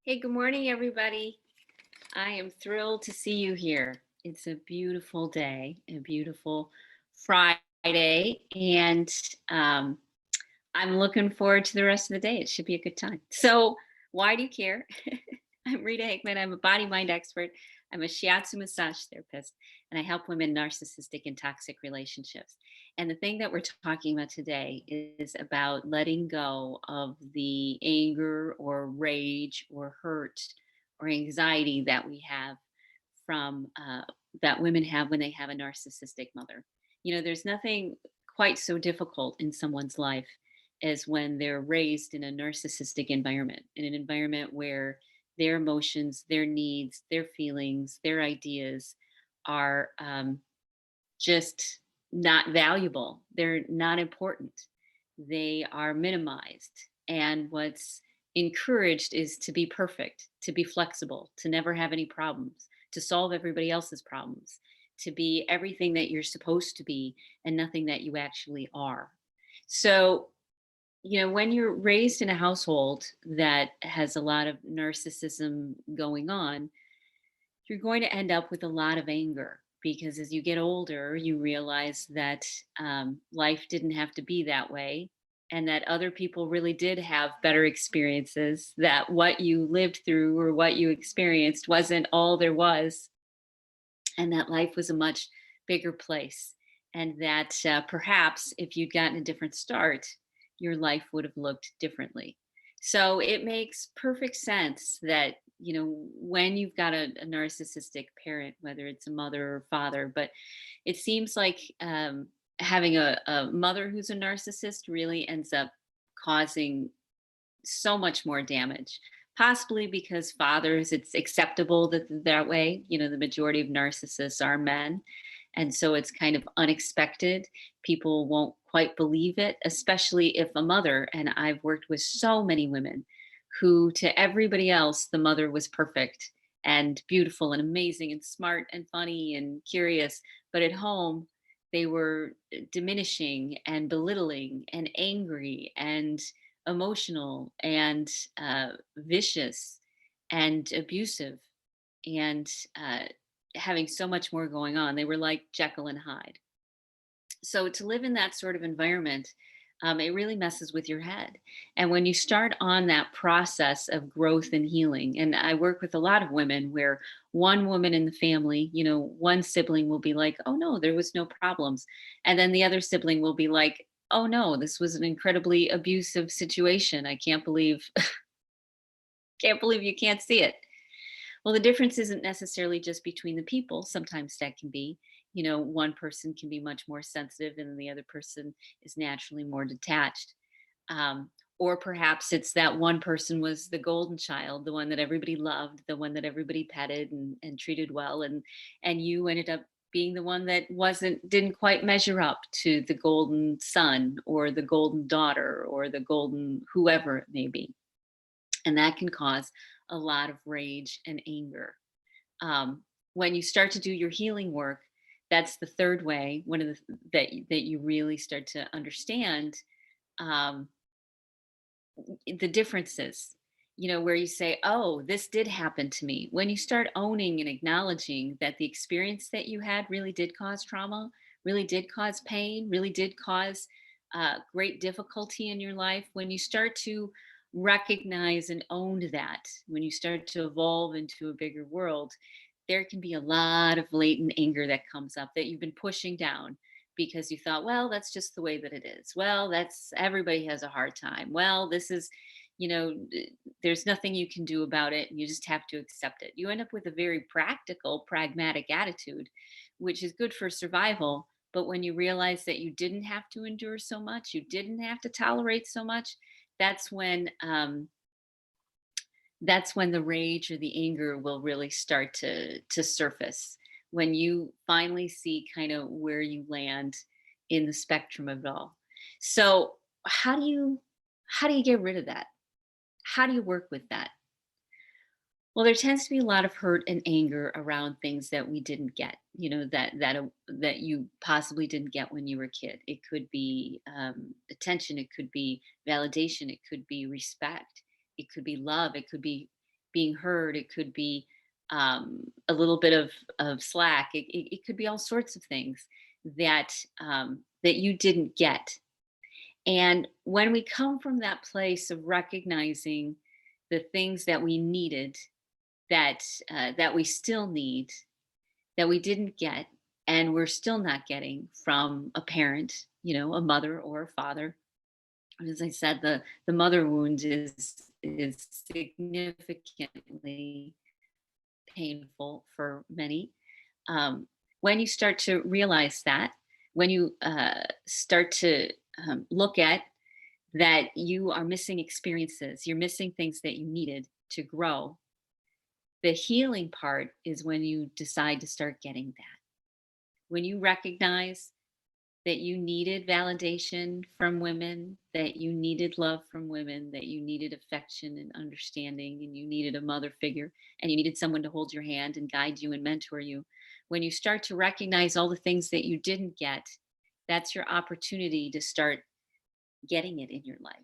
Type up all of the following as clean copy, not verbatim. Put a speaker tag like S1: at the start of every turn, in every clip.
S1: Hey, good morning, everybody. I am thrilled to see you here. It's a beautiful day, a beautiful Friday, and um, I'm looking forward to the rest of the day. It should be a good time. So, why do you care? I'm Rita Hickman. I'm a body mind expert. I'm a shiatsu massage therapist, and I help women narcissistic and toxic relationships. And the thing that we're talking about today is about letting go of the anger or rage or hurt or anxiety that we have from that women have when they have a narcissistic mother. There's nothing quite so difficult in someone's life as when they're raised in a narcissistic environment, in an environment where their emotions, their needs, their feelings, their ideas are just not valuable. They're not important. They are minimized. And what's encouraged is to be perfect, to be flexible, to never have any problems, to solve everybody else's problems, to be everything that you're supposed to be and nothing that you actually are. So, when you're raised in a household that has a lot of narcissism going on, you're going to end up with a lot of anger because as you get older, you realize that life didn't have to be that way and that other people really did have better experiences, that what you lived through or what you experienced wasn't all there was, and that life was a much bigger place. And that perhaps if you'd gotten a different start, your life would have looked differently. So it makes perfect sense that, when you've got a narcissistic parent, whether it's a mother or father, but it seems like having a mother who's a narcissist really ends up causing so much more damage. Possibly because fathers, it's acceptable that way. The majority of narcissists are men. And so it's kind of unexpected. People won't quite believe it, especially if a mother, and I've worked with so many women who, to everybody else, the mother was perfect and beautiful and amazing and smart and funny and curious. But at home, they were diminishing and belittling and angry and emotional and vicious and abusive and having so much more going on. They were like Jekyll and Hyde. So to live in that sort of environment, it really messes with your head. And when you start on that process of growth and healing, and I work with a lot of women where one woman in the family, one sibling will be like, oh no, there was no problems. And then the other sibling will be like, oh no, this was an incredibly abusive situation. I can't believe can't believe you can't see it. Well, the difference isn't necessarily just between the people. Sometimes that can be, one person can be much more sensitive and the other person is naturally more detached. Um, or perhaps it's that one person was the golden child, the one that everybody loved, the one that everybody petted and treated well. And you ended up being the one that didn't quite measure up to the golden son or the golden daughter or the golden whoever it may be. And that can cause a lot of rage and anger. When you start to do your healing work, that's the third way. One of that you really start to understand um, the differences. Where you say, "Oh, this did happen to me." When you start owning and acknowledging that the experience that you had really did cause trauma, really did cause pain, really did cause great difficulty in your life. When you start to recognize and own that, when you start to evolve into a bigger world, there can be a lot of latent anger that comes up that you've been pushing down because you thought, well, that's just the way that it is. Well, that's everybody has a hard time. Well, this is, there's nothing you can do about it. And you just have to accept it. You end up with a very practical, pragmatic attitude, which is good for survival. But when you realize that you didn't have to endure so much, you didn't have to tolerate so much, that's when that's when the rage or the anger will really start to surface, when you finally see kind of where you land in the spectrum of it all. So how do you get rid of that? How do you work with that? Well, there tends to be a lot of hurt and anger around things that we didn't get, that you possibly didn't get when you were a kid. It could be attention, it could be validation, it could be respect, it could be love, it could be being heard. It could be a little bit of slack. It could be all sorts of things that that you didn't get. And when we come from that place of recognizing the things that we needed, that we still need, that we didn't get, and we're still not getting from a parent, a mother or a father. As I said, the mother wound is significantly painful for many. When you start to realize that, when you start to look at that you are missing experiences, you're missing things that you needed to grow. The healing part is when you decide to start getting that. When you recognize that you needed validation from women, that you needed love from women, that you needed affection and understanding, and you needed a mother figure, and you needed someone to hold your hand and guide you and mentor you. When you start to recognize all the things that you didn't get, that's your opportunity to start getting it in your life.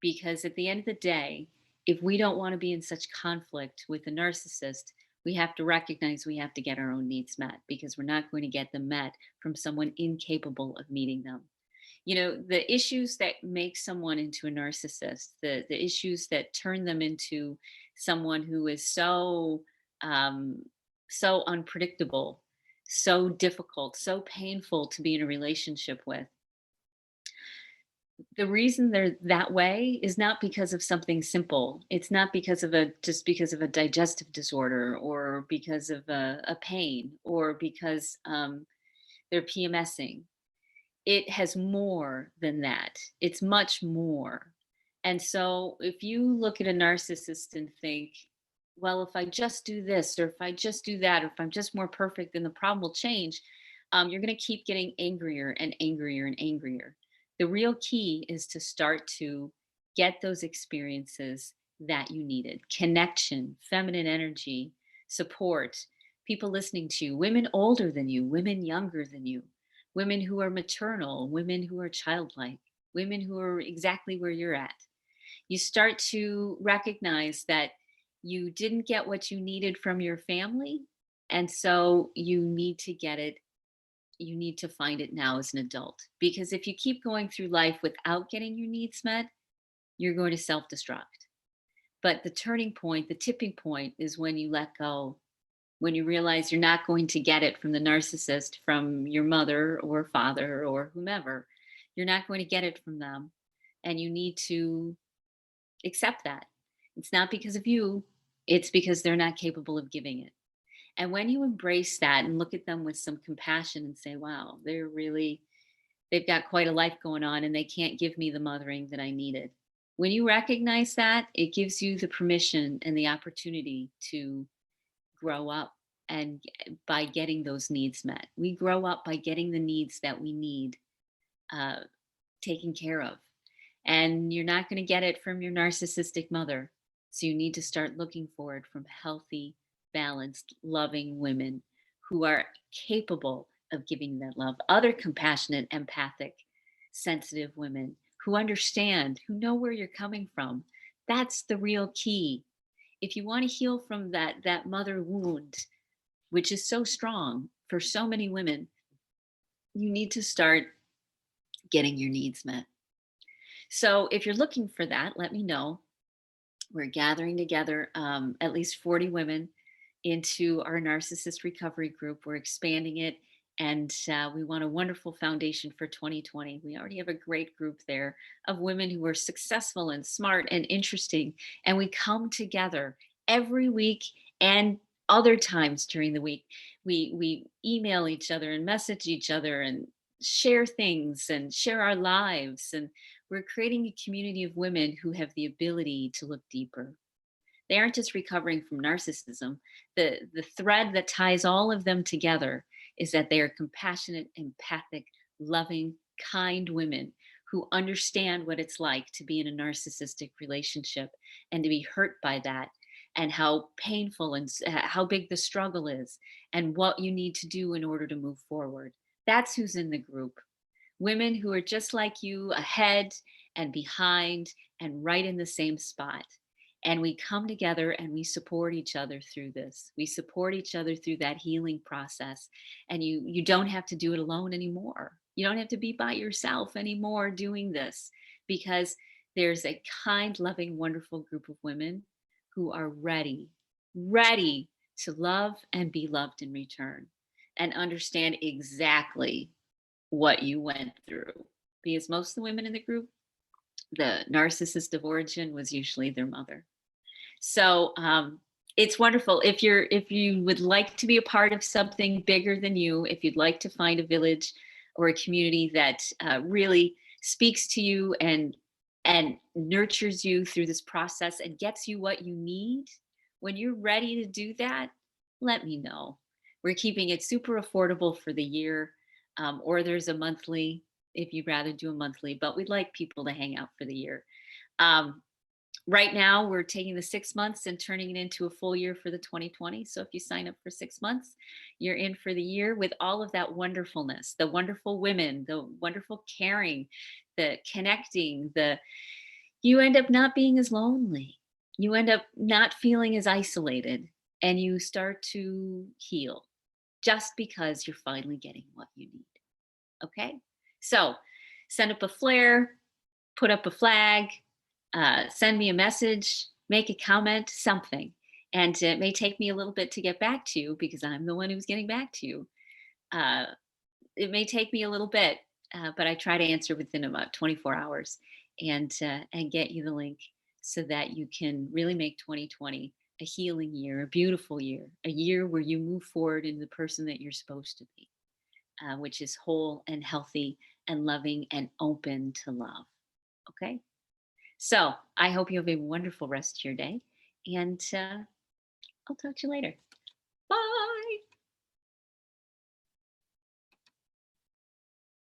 S1: Because at the end of the day, if we don't want to be in such conflict with a narcissist, we have to recognize we have to get our own needs met, because we're not going to get them met from someone incapable of meeting them. The issues that make someone into a narcissist, the issues that turn them into someone who is um, so unpredictable, so difficult, so painful to be in a relationship with, the reason they're that way is not because of something simple. It's not because of a digestive disorder, or because of a pain, or because they're PMSing. It has more than that. It's much more. And so if you look at a narcissist and think, well, if I just do this, or if I just do that, or if I'm just more perfect, then the problem will change. You're going to keep getting angrier and angrier and angrier. The real key is to start to get those experiences that you needed: connection, feminine energy, support, people listening to you, women older than you, women younger than you, women who are maternal, women who are childlike, women who are exactly where you're at. You start to recognize that you didn't get what you needed from your family. And so you need to get it. You need to find it now as an adult. Because if you keep going through life without getting your needs met, you're going to self destruct. But the turning point, the tipping point, is when you let go, when you realize you're not going to get it from the narcissist, from your mother or father or whomever. You're not going to get it from them. And you need to accept that. It's not because of you, it's because they're not capable of giving it. And when you embrace that and look at them with some compassion and say, wow, they've got quite a life going on, and they can't give me the mothering that I needed. When you recognize that, it gives you the permission and the opportunity to grow up, and by getting those needs met. We grow up by getting the needs that we need uh, taken care of. And you're not going to get it from your narcissistic mother. So you need to start looking for it from healthy, balanced, loving women who are capable of giving that love. Other compassionate, empathic, sensitive women who understand, who know where you're coming from. That's the real key. If you want to heal from that mother wound, which is so strong for so many women, you need to start getting your needs met. So if you're looking for that, let me know. We're gathering together at least 40 women into our narcissist recovery group. We're expanding it, and we want a wonderful foundation for 2020. We already have a great group there of women who are successful and smart and interesting. And we come together every week and other times during the week. We email each other and message each other and share things and share our lives. And we're creating a community of women who have the ability to look deeper. They aren't just recovering from narcissism. The thread that ties all of them together is that they are compassionate, empathic, loving, kind women who understand what it's like to be in a narcissistic relationship and to be hurt by that, and how painful and how big the struggle is, and what you need to do in order to move forward. That's who's in the group. Women who are just like you, ahead and behind and right in the same spot. and we come together and we support each other through this. We support each other through that healing process, and you don't have to do it alone anymore. You don't have to be by yourself anymore doing this, because there's a kind, loving, wonderful group of women who are ready to love and be loved in return, and understand exactly what you went through. Because most of the women in the group, the narcissist of origin was usually their mother. So it's wonderful. If you would like to be a part of something bigger than you, if you'd like to find a village or a community that really speaks to you and nurtures you through this process and gets you what you need, when you're ready to do that, let me know. We're keeping it super affordable for the year, or there's a monthly if you'd rather do a monthly, but we'd like people to hang out for the year. Um, right now, we're taking the 6 months and turning it into a full year for the 2020. So if you sign up for 6 months, you're in for the year with all of that wonderfulness, the wonderful women, the wonderful caring, the connecting, the you end up not being as lonely. You end up not feeling as isolated, and you start to heal just because you're finally getting what you need. Okay. So send up a flare, put up a flag, send me a message, make a comment, something. And it may take me a little bit to get back to you because I'm the one who's getting back to you. Uh, it may take me a little bit, but I try to answer within about 24 hours and get you the link so that you can really make 2020 a healing year, a beautiful year, a year where you move forward into the person that you're supposed to be, which is whole and healthy and loving and open to love. Okay. So I hope you have a wonderful rest of your day, and I'll talk to you later.